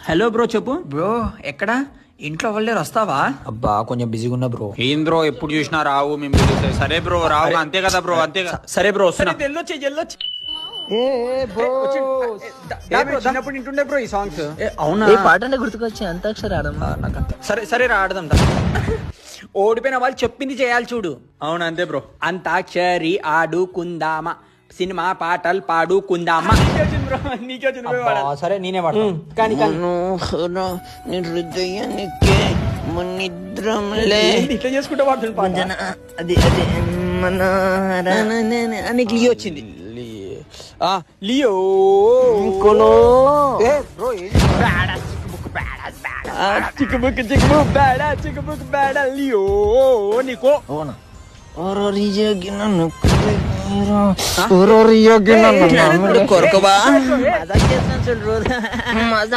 Hello bro చెప్పు. Bro ఎక్కడా? ఇంట్లో వాళ్ళేరు, వస్తావా? అబ్బా కొంచెం బిజీగా ఉన్నా బ్రో. ఏం బ్రో ఎప్పుడు చూసినా రావు మేము పిలిస్తే. సరే బ్రో రావు అంతే కదా బ్రో, అంతే కదా. సరే బ్రో వస్తున్నా. చిన్నప్పుడు ఇంటుండే బ్రో ఈ సాంగ్స్. అవునా? ఏ పాట అంటే గుర్తుకొచ్చి అంతాక్షరి ఆడమ్మా. సరే సరే రా ఆడదాం రా. ఓడిపోయిన వాళ్ళు చెప్పింది చేయాలి చూడు. అవును అంతే బ్రో. అంతాక్షరి ఆడుకుందామా, సినిమా పాటలు పాడుకుందామా. అబ్బా, సరే నేనే పాడతాను. కానీ హృదయానికి మునిద్రంలే ఇట్లా చేసుకుంటే పాడుతుంది. అది అది మనకి లియో వచ్చింది. లియో చిక్కుబుక్ చిక్కుబుక్ బేడా చిక్కుబుక్ బేడా లియో నీకో. అవునా? కొరకబా మజా